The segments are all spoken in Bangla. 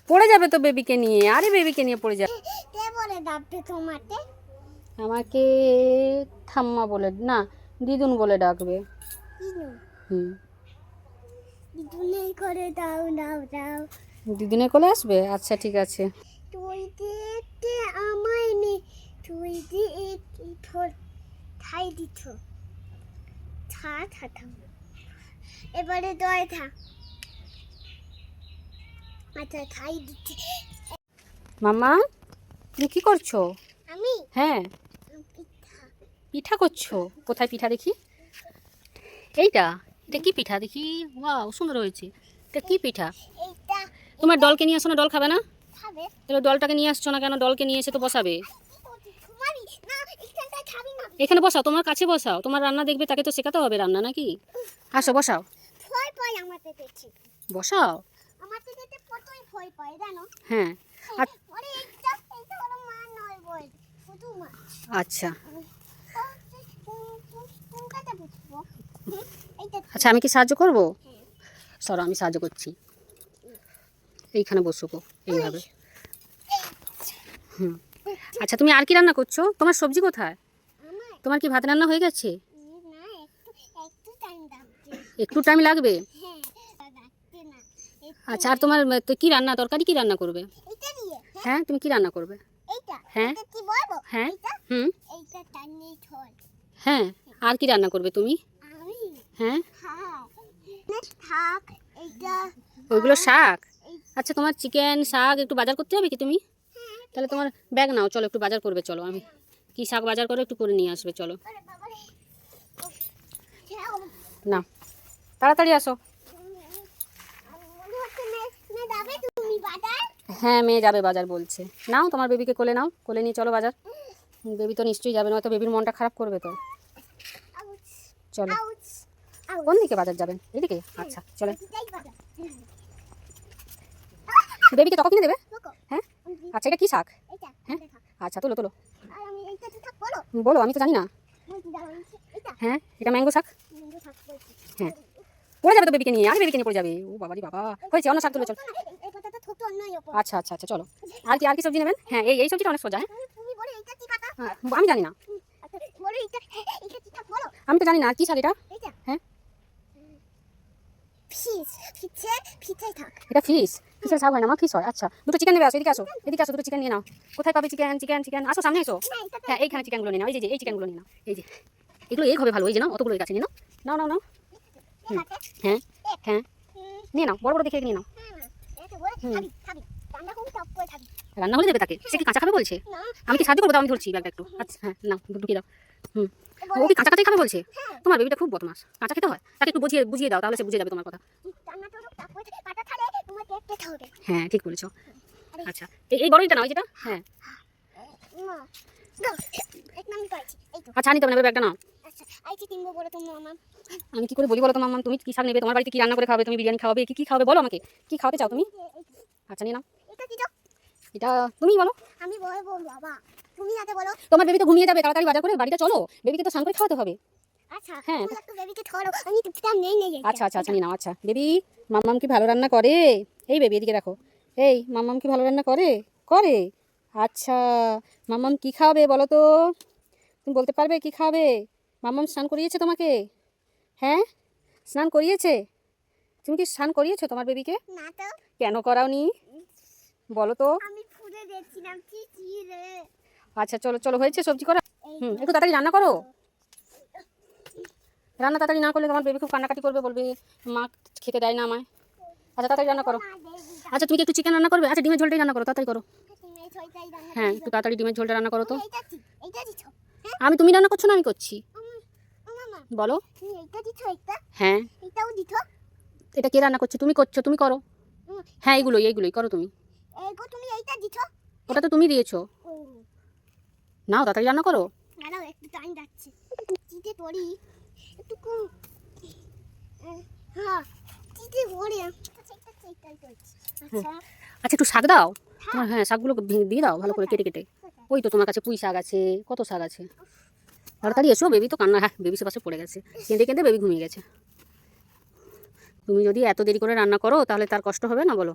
পড়ে যাবে তো বেবিকে নিয়ে, আরে বেবিকে নিয়ে পড়ে যাবে। কে বলে ডাকবে তোমাকে? আমাকে ঠাম্মা বলে না, দিদুন বলে ডাকবে। দিদু, হুম। দিদু নেই করে দাও দাও দাও। দিদুনের কোলে আসবে, আচ্ছা ঠিক আছে। তুই দিতে আমায় নে, তুই দিয়ে থর ঠাই দিত থা থা থা। এবারে দয় থা। আচ্ছা ঠাই দিচ্ছে। মাম্মা তুমি কি করছো? আমি হ্যাঁ, পিঠা পিঠা করছো। কোথায় পিঠা দেখি? এইটা, এটা কি পিঠা দেখি? ওয়াও সুন্দর হয়েছে। এটা কি পিঠা? এইটা তোমার ডলকে নিয়ে আসো না, ডল খাবে না? খাবে। তাহলে ডলটাকে নিয়ে আসছো না কেন? ডলকে নিয়ে এসে তো বসাবে। ঘুমাবি না, এখানটা খাবি না। এখানে বসাও, তোমার কাছে বসাও। তোমার রান্না দেখবে, তাকে তো শেখাতে হবে রান্না নাকি? আসো বসাও। ভয় পায় আমাকে দেখছি। বসাও। আমাকে দেখতে কতই ভয় পায় জানো? হ্যাঁ। আর ওরে এইটা হলো মা নয় বল, শুধু মা। আচ্ছা কোনটা বুঝবো? এইটা আচ্ছা, আমি কি সাহায্য করবো? সরো, আমি সাহায্য করছি। এইখানে বসো গো, এইভাবে। হুম। আচ্ছা, তুমি আর কি রান্না করছো? তোমার সবজি কোথায়? আমার তোমার কি ভাত রান্না হয়ে গেছে? না, একটু টাইম লাগবে। একটু টাইম লাগবে। হ্যাঁ, লাগবে না। আচ্ছা, আর তোমার তো কি রান্না, তরকারি কি রান্না করবে? এইটা দিয়ে হ্যাঁ, তুমি কি রান্না করবে? এইটা হ্যাঁ। এটা কি বলবো? হ্যাঁ। এইটা হুম। এইটা টাইনি ঝোল। হ্যাঁ, আর কি রান্না করবে তুমি? আমি হ্যাঁ, হ্যাঁ থাক এইটা। ওইগুলো শাক। এই- আচ্ছা, তোমার চিকেন শাক একটু বাজার করতে হবে কি তুমি? তাহলে তোমার ব্যাগ নাও, চলো একটু বাজার করবে, চলো। আমি কি শাক বাজার করে একটু করে নিয়ে আসবে, চলো। আরে বাবা রে। না, তাড়াতাড়ি আসো। মনে হচ্ছে না যাবে তুমি বাজার। হ্যাঁ, মেয়ে যাবে বাজার বলছে। নাও তোমার বেবিকে কোলে নাও, কোলে নিয়ে চলো বাজার। বেবি তো নিশ্চয়ই যাবে, নয়তো বেবির মনটা খারাপ করবে তো। আউচ চলো। Ouch ouch. কোন দিকে বাজার যাবেন? এদিকে? আচ্ছা চলো। এটাই বাজার। বেবিকে চকো কিনে দেবে? দেখো হ্যাঁ। আচ্ছা, এটা কি শাক? এইটা হ্যাঁ। এটা থাক। আচ্ছা, তোলো তোলো। আর আমি এইটা থাক বলো। বলো, আমি তো জানি না। বলছি দাঁড়াও এটা হ্যাঁ, এটা ম্যাঙ্গো শাক। নিয়ে থাক বলছি। হ্যাঁ, পড়ে যাবে তো বেবিকে নিয়ে, আরে বেবিকে নিয়ে পড়ে যাবে। ও বাবারি বাবা, হয়েছে, অন্য শাক তুলে চল। এই পাতাটা ছোট অন্যই উপর। আচ্ছা আচ্ছা আচ্ছা, চলো। আর কি সবজি নেবেন? হ্যাঁ, এই সবজিটা অনেক সোজা। হ্যাঁ, তুমি বলো এইটা কি পাতা? আমি জানি না। আচ্ছা বলো এইটা কি থাক বলো। আমি তো জানি না কি শাক এটা। এইটা হ্যাঁ, ফিশ ফিশে থাক। এটা ফিশ। ফিশের শাক হয় না, আমার ফিশ হয়। আচ্ছা, দুটো চিকেন নেবে, আসো এদিকে আসো, এদিকে আসো, দুটো চিকেন নিয়ে নাও। কোথায় পাবে চিকেন? চিকেন চিকেন, আসো সামনে এসো। না এটা হ্যাঁ, এইখানে চিকেনগুলো নিয়ে নাও, এই যে এই চিকেনগুলো নিয়ে নাও, এই যে এগুলো এক হবে ভালো, এই যে নাও, অতগুলো কাছে নিয়ে নাও। নাও নাও নাও। হুম, হ্যাঁ হ্যাঁ, নিয়ে নাও, বড় বড় দেখে নিয়ে নাও। এটা বলে খাবি খাবি। ঠান্ডা করে টক করে খাবি। রান্না হলে দেবে তাকে, সে কি কাঁচা খাবে বলছে? না আমি কি সাহায্য করবো? দাও, আমি ধরছি ব্যাগটা একটু। আচ্ছা হ্যাঁ, নাও ঢুকিয়ে দাও। হুম, ও কি কাঁচা কাঁচাই খাবে বলছে? তোমার বেবিটা খুব বদমাস, কাঁচা খেতে হয়। তাকে একটু বুঝিয়ে বুঝিয়ে দাও, তাহলে সে বুঝে যাবে তোমার কথা। রান্না তো টক করে পাতা খালে তোমার পেট পেট হবে। হ্যাঁ, ঠিক বলেছো। আচ্ছা, এই বড় এটা নাও, এই যেটা। হ্যাঁ, না দাও এক নামি পাইছি এই তো। আচ্ছা, নিতে হবে না, ব্যাগটা নাও। আচ্ছা আইছি তিনগো বলে তোমার মামা। আমি কি করে বলি বলো তো মাম্মা, তুমি কি শাক নেবে? তোমার বাড়িতে কি রান্না করে খাবে? তুমি বিরিয়ানি খাওয়াবে? কি কি খাওয়াবে বলো আমাকে, কি খাওয়াতে চাও তুমি? আচ্ছা, নিয়ে নাও। এটা কি দাও? এটা তুমি বলো। আমি বলবো বাবা, তুমি আগে বলো। তোমার বেবি তো ঘুমিয়ে যাবে, তাড়াতাড়ি বাজার করে বাড়িতে চলো। বেবিকে তো স্নান করে খাওয়াতে হবে। আচ্ছা হ্যাঁ। তুমি একটু বেবিকে ধরো, আমি টুকটাক নেই নেই। আচ্ছা আচ্ছা আচ্ছা, নিয়ে নাও। আচ্ছা বেবি, মাম্মাম কি ভালো রান্না করে? এই বেবি এদিকে দেখো। এই মাম্মাম কি ভালো রান্না করে? করে। আচ্ছা, মাম্মাম কি খাওয়াবে বলো তো? তুমি বলতে পারবে কি খাবে? মাম্মাম স্নান করিয়েছে তোমাকে? হ্যাঁ, স্নান করিয়েছে? তুমি কি স্নান করিয়েছো তোমার বেবিকে? না তো কেন করাওনি বলো তো? আমি ফুলে দেখছিলাম কি কি রে। আচ্ছা চলো চলো, হয়েছে সবজি করা। একটু তাড়াতাড়ি রান্না করো। রান্না তাড়াতাড়ি না করলে তোমার বেবি খুব কান্নাকাটি করবে, বলবে মা খেতে দেয় না আমায়। আচ্ছা তাড়াতাড়ি রান্না করো। আচ্ছা, তুমি কি একটু চিকেন রান্না করবে? আচ্ছা, ডিমের ঝোলটাই রান্না করো, তাড়াতাড়ি করো। হ্যাঁ, একটু তাড়াতাড়ি ডিমের ঝোলটা রান্না করো তো। এইটা দিছো? তুমি রান্না করছো না আমি করছি? মামা বলো। তুমি এইটা দিছো? এইটা হ্যাঁ, এটাও দিছো? এটা কে রান্না করছে? তুমি করছো, তুমি করো। হ্যাঁ, এইগুলোই করো তুমি। এগো তুমি এইটা দিছো? ওটা তো তুমি দিয়েছো। ও নাও তাড়াতাড়ি রান্না করো। দাঁড়াও একটু টাইম যাচ্ছে। চিতে পড়ি একটু কম। হ্যাঁ চিতে পড়ি। আচ্ছা এইটাই করছি। আচ্ছা আচ্ছা, একটু শাক দাও। তোমার হ্যাঁ, শাকগুলো দিয়ে দাও ভালো করে কেটে কেটে। ওই তো তোমার কাছে পুঁই শাক আছে, কত শাক আছে। তাড়াতাড়ি এসো, বেবি তো কান্না, হ্যাঁ বেবি সে পাশে পড়ে গেছে, কেঁদে কেঁদে বেবি ঘুমিয়ে গেছে। তুমি যদি এত দেরি করে রান্না করো তাহলে তার কষ্ট হবে না বলো?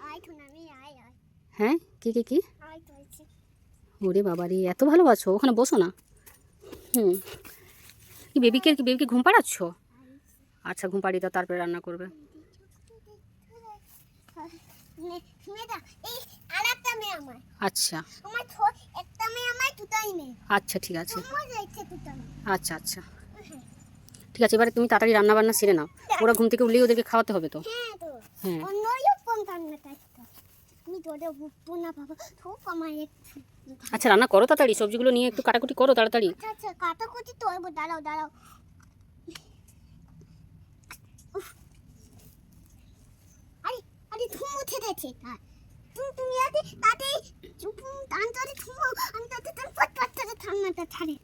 আয় তো না আমি হ্যাঁ কি কি কি আই ধরেছি। ওরে বাবারে এত ভালোবাসো, ওখানে বসো না। হুম, কি বেবিকে ঘুম পাড়াচ্ছ? আচ্ছা ঘুম পাড়িয়ে দাও, তারপরে রান্না করবে। মেয়েটা এই আরেকটা মেয়ে আমার। আচ্ছা আমার একটা মেয়ে আমার, দুটাই মেয়ে। আচ্ছা ঠিক আছে। আমার যাইছে দুটা মেয়ে। আচ্ছা আচ্ছা ঠিক আছে, এবারে তুমি তাড়াতাড়ি রান্না বান্না সেরে নাও, ওরা ঘুম থেকে উঠলেই ওদেরকে খাওয়াতে হবে তো। হ্যাঁ তো হ্যাঁ অন্যরকম রান্নাটা একটা। আমি তোদের বুঝবো না বাবা, খুব আমার একটু। আচ্ছা রান্না করো তাড়াতাড়ি, সবজিগুলো নিয়ে একটু কাটাকুটি করো তাড়াতাড়ি। আচ্ছা আচ্ছা কাটাকুটি করবো, দাঁড়াও দাঁড়াও। উফ, আরে আরে ধুম উঠে গেছে। তুমি আগে তাতে চুপ তান্তারে ধুমো, আমি তাতে পট পট করে ঠান্ডাটা ছাড়ে।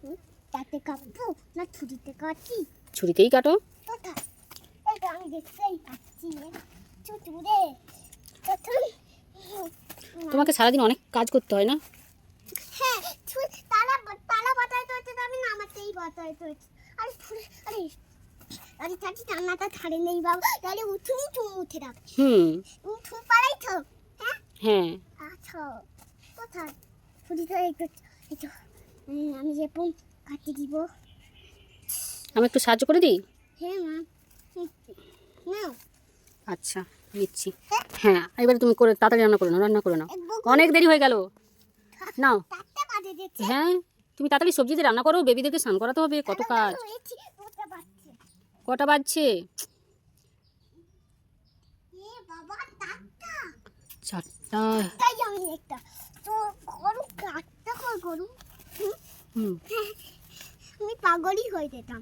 তাতে কাটবো না ছুরিতে কাটি? ছুরিতেই কাটো। তোটা এই তো আমি দেখতেই পাচ্ছি চুটুরে প্রথম। তোমাকে সারাদিন অনেক কাজ করতে হয় না? হ্যাঁ তালা তালা বাতায় তো যাবে না, আমারতেই বাতায় তো। আরে আরে আরে চাচি রান্নাটা ছাড়ে নেই বাবা, তাহলে উঠুনি তুমি উঠে রাখ। তুমি ঠুম পাড়াই তো। হ্যাঁ হ্যাঁ আচ্ছা কোথায় ছুরিটা? এই তো আমি যে পুম কাটি দিব। আমি একটু সাহায্য করে দিই? হ্যাঁ মা নাও। আচ্ছা দিচ্ছি। হ্যাঁ এবারে তুমি করে তাড়াতাড়ি রান্না করে নাও, রান্না করে নাও, অনেক দেরি হয়ে গেল। নাও। চারটা বাজে দিচ্ছে। হ্যাঁ তুমি তাড়াতাড়ি সবজি দিয়ে রান্না করো, বেবিদেরকে স্নান করাতে হবে, কত কাজ। কটা বাজছে? এ বাবা টাটকা। 4টা। তাই আমি একটা তো গরু কাটটা গরু। হুম আমি পাগলই হয়ে যেতাম।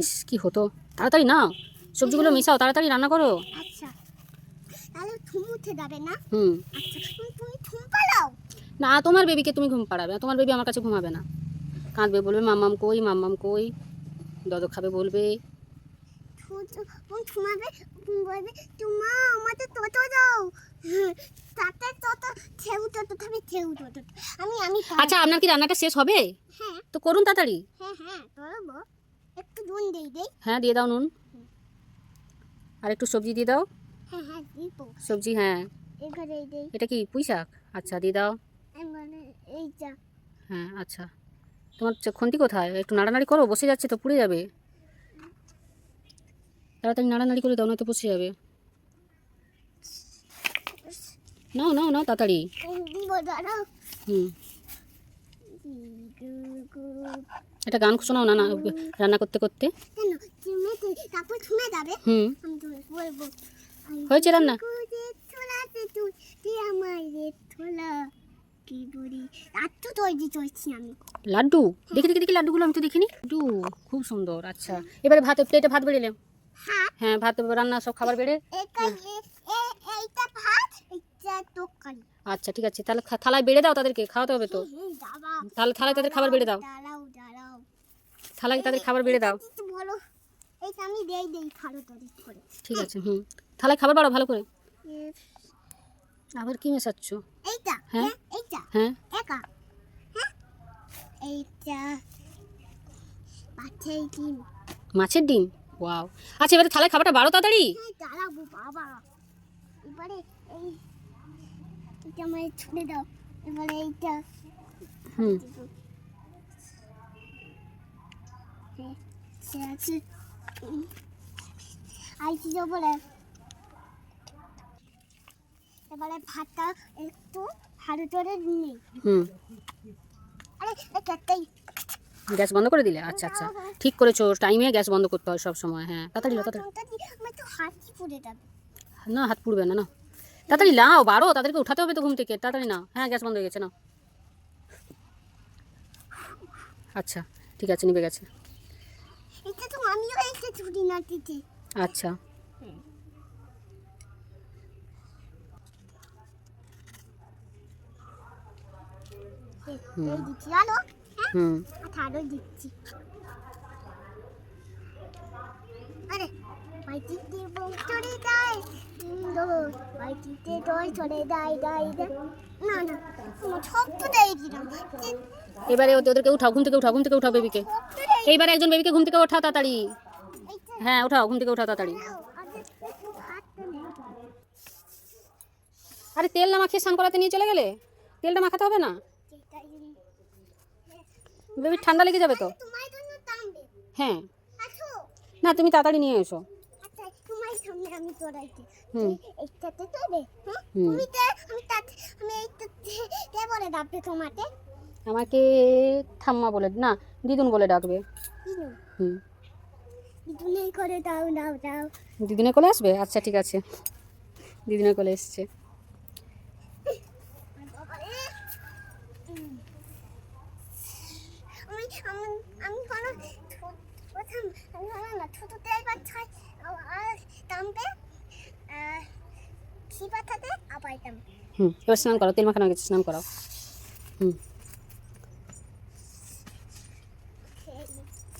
ইস কি হতো। তাড়াতাড়ি নাও, সবজিগুলো মেশাও, তাড়াতাড়ি রান্না করো। আচ্ছা তাহলে থুম উঠে যাবে না? হুম আচ্ছা তুমি থুম পালাও। না তোমার বেবিকে তুমি ঘুম পাড়াবে, তোমার বেবি আমার কাছে ঘুমাবে না, কাঁদবে, বলবে মাম্মাম কই মাম্মাম কই, দদ খাবে বলবে। তুমি থুমাবে, তুমি বলবে তোমা আমাদের তত দাও। তাতে তত ঠেউ তত খাবে ঠেউ তত। আমি আচ্ছা আপনার কি রান্নাটা শেষ হবে? হ্যাঁ তো করুন তাড়াতাড়ি। হ্যাঁ হ্যাঁ করবো। একটু নুন দেই। হ্যাঁ দিয়ে দাও নুন, আর একটু সবজি দিয়ে দাও। হ্যাঁ হ্যাঁ দিব। সবজি হ্যাঁ। এখানে দেই। এটা কি পুঁই শাক? আচ্ছা দিয়ে দাও। মানে এইটা। হ্যাঁ আচ্ছা, তোমার খুন্তি কোথায়? একটু নাড়ানাড়ি করো, বসে যাচ্ছে তো, পুড়ে যাবে। তাড়াতাড়ি নাড়ানাড়ি করে দাও, নয়তো বসে যাবে। নাও নাও নাও তাড়াতাড়ি। দিব দাঁড়াও। হুম এটা গান শোনাও না, না রান্না করতে করতে। কেন তুমি তারপর শুনে যাবে। হুম আমি তো বলবো হয়েছে রান্না? ছোলাতে তুই আমার রে ছোলা কি বুড়ি লাড্ডু তৈরি করছি আমি। লাড্ডু? দেখি দেখি দেখি লাড্ডুগুলো আমি তো দেখিনি। লাড্ডু খুব সুন্দর। আচ্ছা এবারে প্লেটে ভাত বেড়ে নিলাম। হ্যাঁ হ্যাঁ ভাত রান্না সব খাবার বেড়ে। এইটা ভাত এইটা তরকারি। আচ্ছা ঠিক আছে, তাহলে থালায় বেড়ে দাও, তাদেরকে খাওয়াতে হবে তো। তাহলে থালায় তাদের খাবার বেড়ে দাও, দাঁড়াও থালায় তাদের খাবার বেড়ে দাও। বলো এইটা আমি দেই ভালো করে। ঠিক আছে হুম, থালায় খাবার বাড়াও ভালো করে। আবার কি মেশাচ্ছ? এইটা হ্যাঁ এইটা হ্যাঁ একা হ্যাঁ এইটা মাছের ডিম। মাছের ডিম? ওয়াও। আচ্ছা এবারে থালায় খাবারটা বাড়ো তাড়াতাড়ি। দাঁড়াবো বাবা, এবারে এইটা আমায় ছুঁড়ে দাও। এবারে এইটা হুম সে আছে আইছি বলে। এবারে ভাতটা একটু ভালো করে নিই। হুম আরে একটাই গ্যাস বন্ধ করে দিলে? আচ্ছা আচ্ছা ঠিক করেছো, টাইমে গ্যাস বন্ধ করতে হয় সব সময়। হ্যাঁ তাড়াতাড়ি লাও, তাড়াতাড়ি। আমার তো হাত পুড়ে যাবে। না হাত পুড়বে না, না তাড়াতাড়ি লাও, বাড়ো, তাদেরকে উঠাতে হবে তো ঘুম থেকে, তাড়াতাড়ি নাও। হ্যাঁ গ্যাস বন্ধ হয়ে গেছে, নাও। আচ্ছা ঠিক আছে, নিভে গেছে। এটা তো আমিও এসে ছুটি না দিতে। আচ্ছা এই দিচ্ছি আলো। হুম আরো দিচ্ছি। আরে বাইটিতে বউ চলে যায় বাইটিতে দই চলে যায় না না আমার সব তো দেয় দিলাম। এবারে ওদেরকে উঠাও, ঘুম থেকে উঠাও, ঘুম থেকে উঠাও বেবিকে। এইবারে একজন বেবিকে ঘুম থেকে ওঠাও তাড়াতাড়ি। হ্যাঁ উঠাও, ঘুম থেকে উঠাও তাড়াতাড়ি। আরে তেল না মাখিয়ে স্নান করাতে নিয়ে চলে গেলে, তেলটা মাখাতে হবে না, বেবি ঠান্ডা লেগে যাবে তো। তোমার জন্য টানবে। হ্যাঁ আসো। না তুমি তাড়াতাড়ি নিয়ে এসো। আচ্ছা তোমার সামনে আমি তোরাইছি। হুম এইটাতে তোবে, হ্যাঁ? হুম। আমি এইটাতে কে বলে ডাকবে তোমাকে? আমাকে ঠাম্মা বলে না, দিদুন বলে ডাকবে। দিনু। হুম দিদুনে করে দাও দাও দাও। দিদুনের কোলে আসবে, আচ্ছা ঠিক আছে, দিদুনের কোলে এসছে। আমি আমি আমি কোনো প্রথম আমি হলো না ছোটতে একবার ছয় আর টানবে কি পাঠাতে আবার টানবে। এবার স্নান করো, তেল মাখানো হয়ে গেছে, স্নান করাও। হুম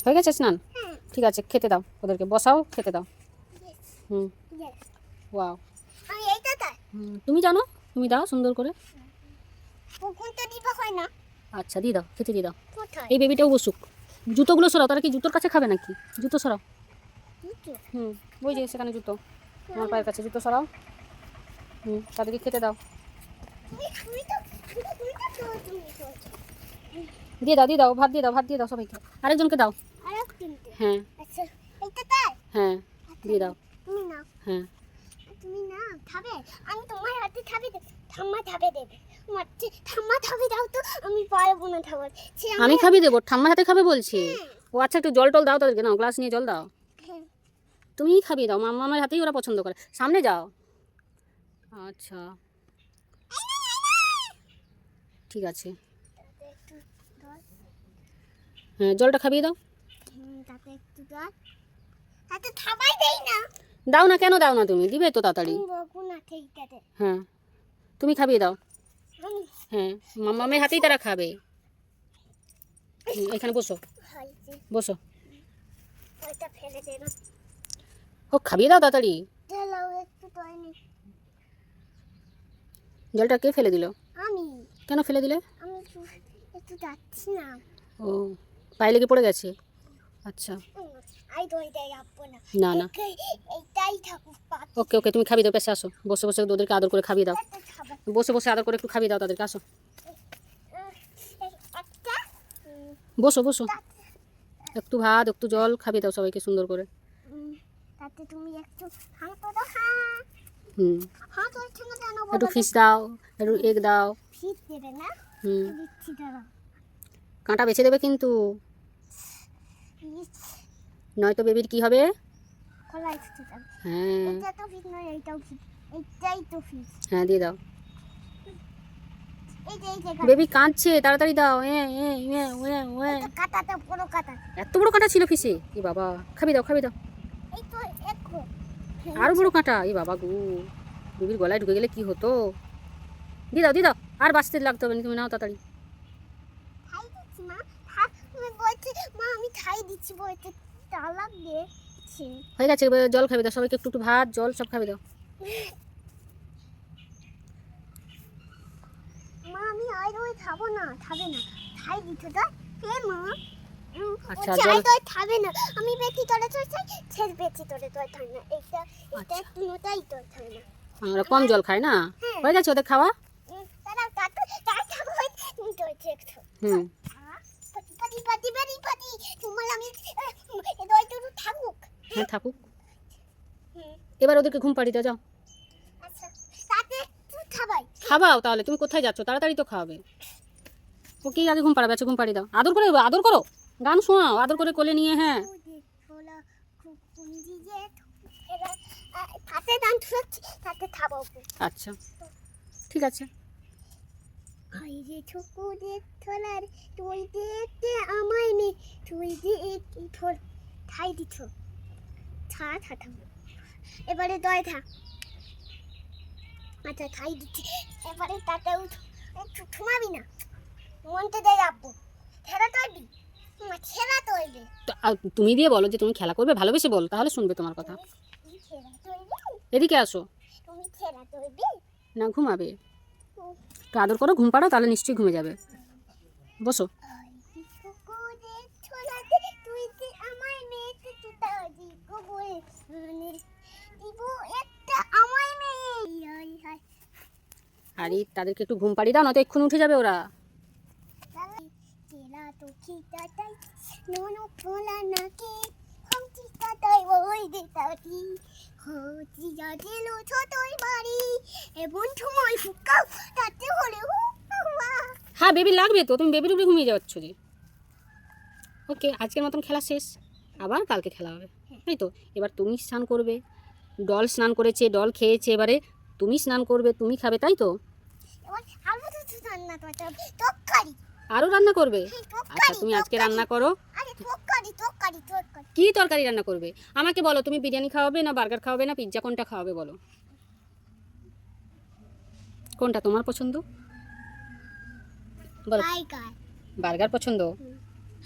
হয়ে গেছে স্নান, হ্যাঁ ঠিক আছে খেতে দাও ওদেরকে, বসাও খেতে দাও। হুম ইয়েস ওয়াও। আমি এইটা তাই তুমি জানো, তুমি দাও সুন্দর করে। কোনটা দিবা হয় না আচ্ছা দিয়ে দাও, খেতে দিয়ে দাও। কোথায় এই বেবিটাও বসুক। জুতোগুলো সরাও, তারা কি জুতোর কাছে খাবে নাকি? জুতো সরাও। নিচে ওই যে সেখানে জুতো, আমার পায়ের কাছে জুতো সরাও। তাদেরকে খেতে দাও, দিয়ে দাও দিয়ে দাও, ভাত দিয়ে দাও, ভাত দিয়ে দাও সবাইকে, আরেকজনকে দাও। আরেক তিনটে হ্যাঁ আচ্ছা এইটা তাই হ্যাঁ দিয়ে দাও। তুমি নাও হ্যাঁ তুমি না খাবে আমি তোমার হাতে খাবে ঠাম্মা খাবে দেবে মারছে ঠাম্মা খাবে দাও তো আমি পারবো না খাবার আমি খাবি দেবো, ঠাম্মার হাতে খাবে বলছি। ও আচ্ছা একটু জল টল দাও তাদেরকে, নাও গ্লাস নিয়ে জল দাও। তুমিই খাবিয়ে দাও, মামার হাতেই ওরা পছন্দ করে, সামনে যাও। আচ্ছা ঠিক আছে, হ্যাঁ জলটা খাবিয়ে দাও। তাতে একটু দাও তাতে খাবাই দেই না দাও না, কেন দাও না, তুমি দিবে তো তাড়াতাড়ি। বকু না ঠিক আছে হ্যাঁ তুমি খাবিয়ে দাও। আমি হ্যাঁ মামামের হাতেই তারা খাবে। এখানে বসো, খাইছি বসো। ওইটা ফেলে দে না ও খাবিয়ে দাও তাড়াতাড়ি। ঢেলাও একটু তয়নি জলটা কে ফেলে দিল? আমি কেন ফেলে দিলে? আমি একটু যাচ্ছি না ও পায়ে লেগে পড়ে গেছে, আচ্ছা। আই তো এটাই আপবো না না না এইটাই থাকুক পাত ওকে ওকে, তুমি খাবিয়ে দাও, পেছে আসো, বসে বসে ওদেরকে আদর করে খাবিয়ে দাও, খাবার বসে বসে আদর করে একটু খাবিয়ে দাও তাদেরকে, আসো একটা বসো বসো, একটু ভাত একটু জল খাবিয়ে দাও সবাইকে সুন্দর করে। তাতে তুমি একটু হাঁ করো হ্যাঁ হুম হাঁ করছো না কেন একটু ফিশ দাও, একটু এগ দাও। ফিস দেবে না দিচ্ছি দাঁড়াও কাঁটা বেছে দেবে কিন্তু, নয়তো বেবির কি হবে? কলাই ছুটে যাবে হ্যাঁ এটা তো ফিস নয় এইটাও ফিস এইটাই তো ফিস হ্যাঁ দিয়ে দাও। এই যে বেবি কাঁদছে, তাড়াতাড়ি দাও। কাটাটা বড় কাটা এত বড় কাঁটা ছিল ফিসে, এ বাবা, খাবি দাও খাবি দাও। এই তো একো আরো বড় কাঁটা, এই বাবা গো, বেবির গলায় ঢুকে গেলে কি হতো। দিয়ে দাও দিয়ে দাও, আর বাঁচতে লাগতে হবে না, তুমি নাও তাড়াতাড়ি। খাই দিচ্ছি মা তুমি বলছে মা আমি খাই দিচ্ছি বলছে তালাক দিয়েছে হয়ে গেছে, এবার জল খাবি দাও সবাইকে, একটু একটু ভাত জল সব খাবি দাও। মা আমি আর ওই খাবো না খাবে না খাই দিতে তো হে মা আচ্ছা, চাই জল- তো খাবে না আমি বেশি তোরে তো চাই ছেড়ে বেশি তোরে তো খাই না এটা আচ্ছা। একটু নোটাই তো খাই না আমরা কম জল খাই না, হ্যাঁ। হয়ে গেছে ওদের খাওয়া। তারা তার খাবো তুমি তো দেখছো হুম পাতি পাতি পাতি পাতি পাতি তোমার আমি দই তো থাকুক হ্যাঁ থাকুক, এবার ওদেরকে ঘুম পাড়িয়ে দাও, যাও আচ্ছা তাতে তুই খাবাই খাবাও তাহলে। তুমি কোথায় যাচ্ছ, তাড়াতাড়ি তো খাওয়াবে। ওকেই আগে ঘুম পাড়াবে, আচ্ছা ঘুম পাড়িয়ে দাও, আদর করে আদর করো, গান শোনাও আদর করে কোলে নিয়ে। হ্যাঁ ছোলা খুব কুঞ্জি যে এরা তাতে দান ছুঁচ্ছি তাতে খাবো আচ্ছা ঠিক আছে। খাই রে ছোকুরে ছোলার তুই দেখতে আমায় নে তুই দেখি ঠোল খাই দিছ ছা ছা থা এবারে দয় থা আচ্ছা খাই দিচ্ছি এবারে তাতে একটু ঘুমাবি না মনতে দেয় যাবো খেলা তৈবি খেলা তৈবে তো তুমি দিয়ে বলো যে তুমি খেলা করবে, ভালোবেসে বলো, তাহলে শুনবে তোমার কথা। খেলা তৈবি এদিকে আসো, তুমি খেলা তৈবি না ঘুমাবে, তো আদর করো, ঘুম পাড়াও, তাহলে নিশ্চয়ই ঘুমে যাবে। বসো, ছোকুরে ছোলাতে তুই যে আমায় মেয়েতে তুতা দি গোবরে মানে দিব একটা আমায় মেয়ে হাই হাই আরে তাদেরকে একটু ঘুম পাড়িয়ে দাও, না তো এক্ষুনি উঠে যাবে ওরা। চেলা তো খিটাটাই নোনো পোলা নাকি হাম চিটাটাই ওই দেতাটি হতি যাজেলো ছোটই বাড়ি এবং সময় ফুকাও তাতে হলে হ্যাঁ বেবি লাগবে তো, তুমি বেবির উপরে ঘুমিয়ে যাচ্ছ যে। ওকে, আজকের মতন খেলা শেষ, আবার কালকে খেলা হবে, তাই তো? এবার তুমি স্নান করবে, ডল স্নান করেছে, ডল খেয়েছে, এবারে তুমি স্নান করবে, তুমি খাবে, তাই তো? এবার আলু তো রান্না করতে হবে তরকারি। আরও রান্না করবে? তরকারি, আচ্ছা তুমি আজকে তরকারি। রান্না করো। আরে তরকারি তরকারি তরকারি কি তরকারি রান্না করবে আমাকে বলো? তুমি বিরিয়ানি খাওয়াবে, না বার্গার খাওয়াবে, না পিৎজা, কোনটা খাওয়াবে বলো? কোনটা তোমার পছন্দ বলো? বার্গার। বার্গার পছন্দ?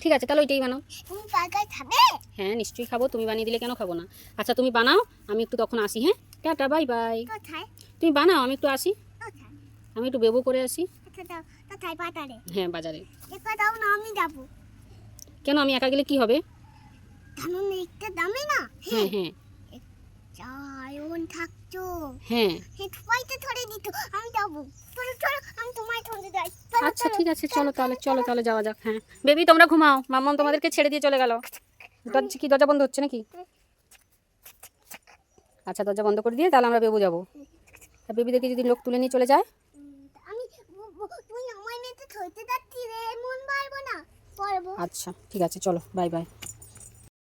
ঠিক আছে, তাহলে ওইটাই বানাও। তুমি বার্গার খাবে? হ্যাঁ নিশ্চয়ই খাবো, তুমি বানিয়ে দিলে কেন খাবো না। আচ্ছা তুমি বানাও, আমি একটু তখন আসি। হ্যাঁ টাটা, বাই বাই। কোথায় তুমি বানাও, আমি একটু আসি, কোথায়? আমি একটু বেবো করে আসি। আচ্ছা দাও কোথায় বাজারে? হ্যাঁ বাজারে। একবার দাও না আমি যাবো। কেন, আমি একা গেলে কি হবে? তেমন একটা দামে না। হ্যাঁ হ্যাঁ চায়ন থাকতো হ্যাঁ। সবাইকে ধরে দিত, আমি যাবো। চলো চলো আমি তোমায় ধরে যাই। চলো, আচ্ছা চলো। ঠিক আছে, চলো তাহলে, চলো তাহলে যাওয়া যাক। হ্যাঁ বেবি তোমরা ঘুমাও, মাম্মাম তোমাদেরকে ছেড়ে দিয়ে চলে গেল। দরজা কি, দরজা বন্ধ হচ্ছে নাকি? আচ্ছা দরজা বন্ধ করে দিয়ে তাহলে আমরা বেবু যাবো। বেবিদেরকে যদি লোক তুলে নিয়ে চলে যায়? আমি তুই আমার মেয়েতে ধরতে যাচ্ছি রে, মন পারবো না পারবো। আচ্ছা ঠিক আছে, চলো বাই বাই।